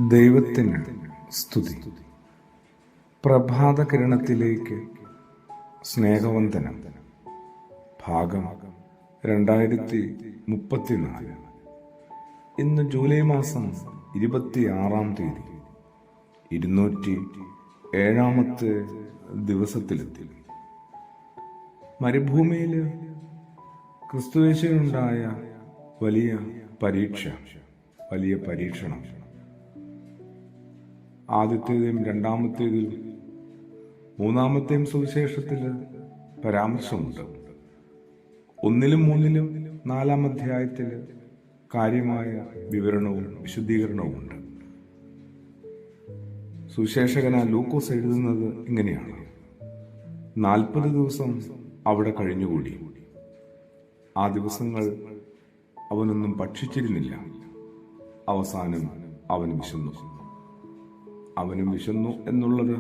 ദൈവത്തിന് സ്തുതി. പ്രഭാത കിരണത്തിലേക്ക് സ്നേഹവന്ദനം. ഭാഗം 2034. ഇന്ന് ജൂലൈ മാസം 26-ാം തീയതി, 207-ാമത്തെ ദിവസത്തിലെത്തി. മരുഭൂമിയിൽ ക്രിസ്തുയേശുവിനുണ്ടായ വലിയ പരീക്ഷണം, ആദ്യത്തേതും രണ്ടാമത്തേതിലും മൂന്നാമത്തെയും സുവിശേഷത്തിൽ പരാമർശമുണ്ട്. 1-ലും 3-ലും 4-ാം അധ്യായത്തിൽ കാര്യമായ വിവരണവും വിശുദ്ധീകരണവുമുണ്ട്. സുവിശേഷകനായ ലൂക്കോസ് എഴുതുന്നത് ഇങ്ങനെയാണ്: 40 ദിവസം അവിടെ കഴിഞ്ഞുകൂടി. ആ ദിവസങ്ങൾ അവനൊന്നും ഭക്ഷിച്ചിരുന്നില്ല. അവസാനം അവനും വിശന്നു എന്നുള്ളത്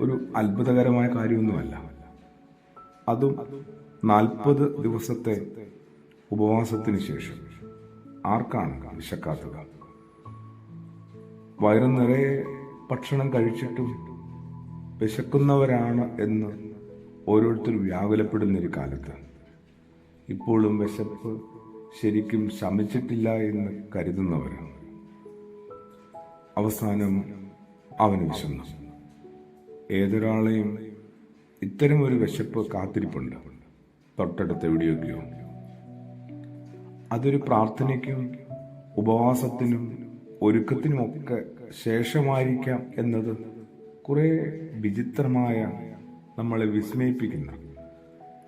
ഒരു അത്ഭുതകരമായ കാര്യമൊന്നുമല്ല. അതും 40 ദിവസത്തെ ഉപവാസത്തിന് ശേഷം. ആർക്കാണ് വിശക്കാത്തത്? വയറു നിറയെ ഭക്ഷണം കഴിച്ചിട്ടും വിശക്കുന്നവരാണ് എന്ന് ഓരോരുത്തരും വ്യാകുലപ്പെടുന്നൊരു കാലത്ത് ഇപ്പോഴും വിശപ്പ് ശരിക്കും ശമിച്ചിട്ടില്ല എന്ന് കരുതുന്നവരാണ്. അവസാനം അവന് വിശന്നു. ഏതൊരാളെയും ഇത്തരം ഒരു വിശപ്പ് കാത്തിരിപ്പുണ്ട്, തൊട്ടടുത്ത് എവിടെയൊക്കെയോ. അതൊരു പ്രാർത്ഥനയ്ക്കും ഉപവാസത്തിനും ഒരുക്കത്തിനുമൊക്കെ ശേഷമായിരിക്കാം എന്നത് കുറെ വിചിത്രമായ, നമ്മളെ വിസ്മയിപ്പിക്കുന്ന,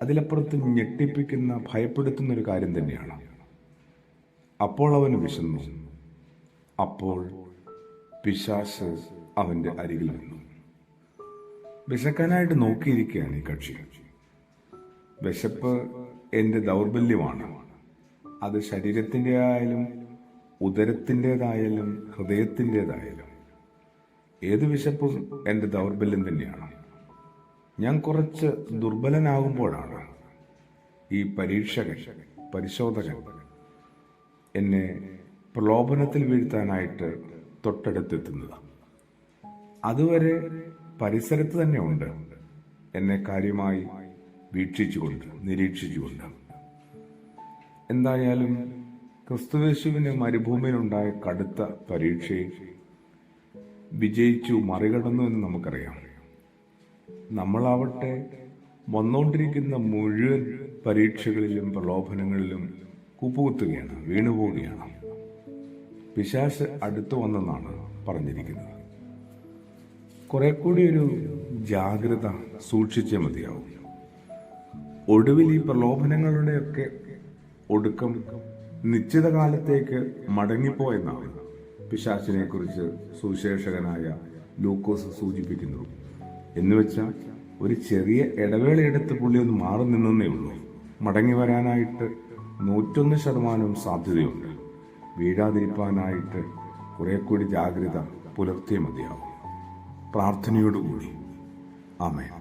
അതിലപ്പുറത്ത് ഞെട്ടിപ്പിക്കുന്ന, ഭയപ്പെടുത്തുന്ന ഒരു കാര്യം തന്നെയാണ്. അപ്പോൾ അവന് വിശന്നു. അപ്പോൾ പിശാച് അവന്റെ അരികിൽ വന്നു. വിശക്കാനായിട്ട് നോക്കിയിരിക്കുകയാണ് ഈ കക്ഷി. വിശപ്പ് എൻ്റെ ദൗർബല്യമാണ്. അത് ശരീരത്തിൻ്റെ ആയാലും ഉദരത്തിൻ്റെതായാലും ഹൃദയത്തിൻ്റെതായാലും ഏത് വിശപ്പും എൻ്റെ ദൗർബല്യം തന്നെയാണ്. ഞാൻ കുറച്ച് ദുർബലനാകുമ്പോഴാണ് ഈ പരിശോധകൻ എന്നെ പ്രലോഭനത്തിൽ വീഴ്ത്താനായിട്ട് തൊട്ടടുത്തെത്തുന്നത്. അതുവരെ പരിസരത്ത് തന്നെ ഉണ്ട്, എന്നെ കാര്യമായി നിരീക്ഷിച്ചുകൊണ്ട്. എന്തായാലും ക്രിസ്തുയേശുവിന് മരുഭൂമിയിലുണ്ടായ കടുത്ത പരീക്ഷയെ മറികടന്നു എന്ന് നമുക്കറിയാം. നമ്മളാവട്ടെ വന്നുകൊണ്ടിരിക്കുന്ന മുഴുവൻ പരീക്ഷകളിലും പ്രലോഭനങ്ങളിലും കൂപ്പുകുത്തുകയാണ്, വീണുപോവുകയാണ്. പിശാച് അടുത്തു വന്നെന്നാണ് പറഞ്ഞിരിക്കുന്നത്. കുറെ കൂടി ഒരു ജാഗ്രത സൂക്ഷിച്ചേ മതിയാവും. ഒടുവിൽ ഈ പ്രലോഭനങ്ങളുടെയൊക്കെ ഒടുക്കം നിശ്ചിത കാലത്തേക്ക് മടങ്ങിപ്പോയെന്നാണ് പിശാചിനെ കുറിച്ച് സുവിശേഷകനായ ലൂക്കോസ് സൂചിപ്പിക്കുന്നു. എന്നുവെച്ചാൽ ഒരു ചെറിയ ഇടവേളയെടുത്ത് പുള്ളി ഒന്ന് മാറി നിന്നേ ഉള്ളൂ. മടങ്ങി വരാനായിട്ട് 101% സാധ്യതയുണ്ട്. വീഴാതിരിക്കാനായിട്ട് കുറെ കൂടി ജാഗ്രത പുലർത്തിയേ മതിയാവും. പ്രാർത്ഥനയോടുകൂടി. ആമേൻ.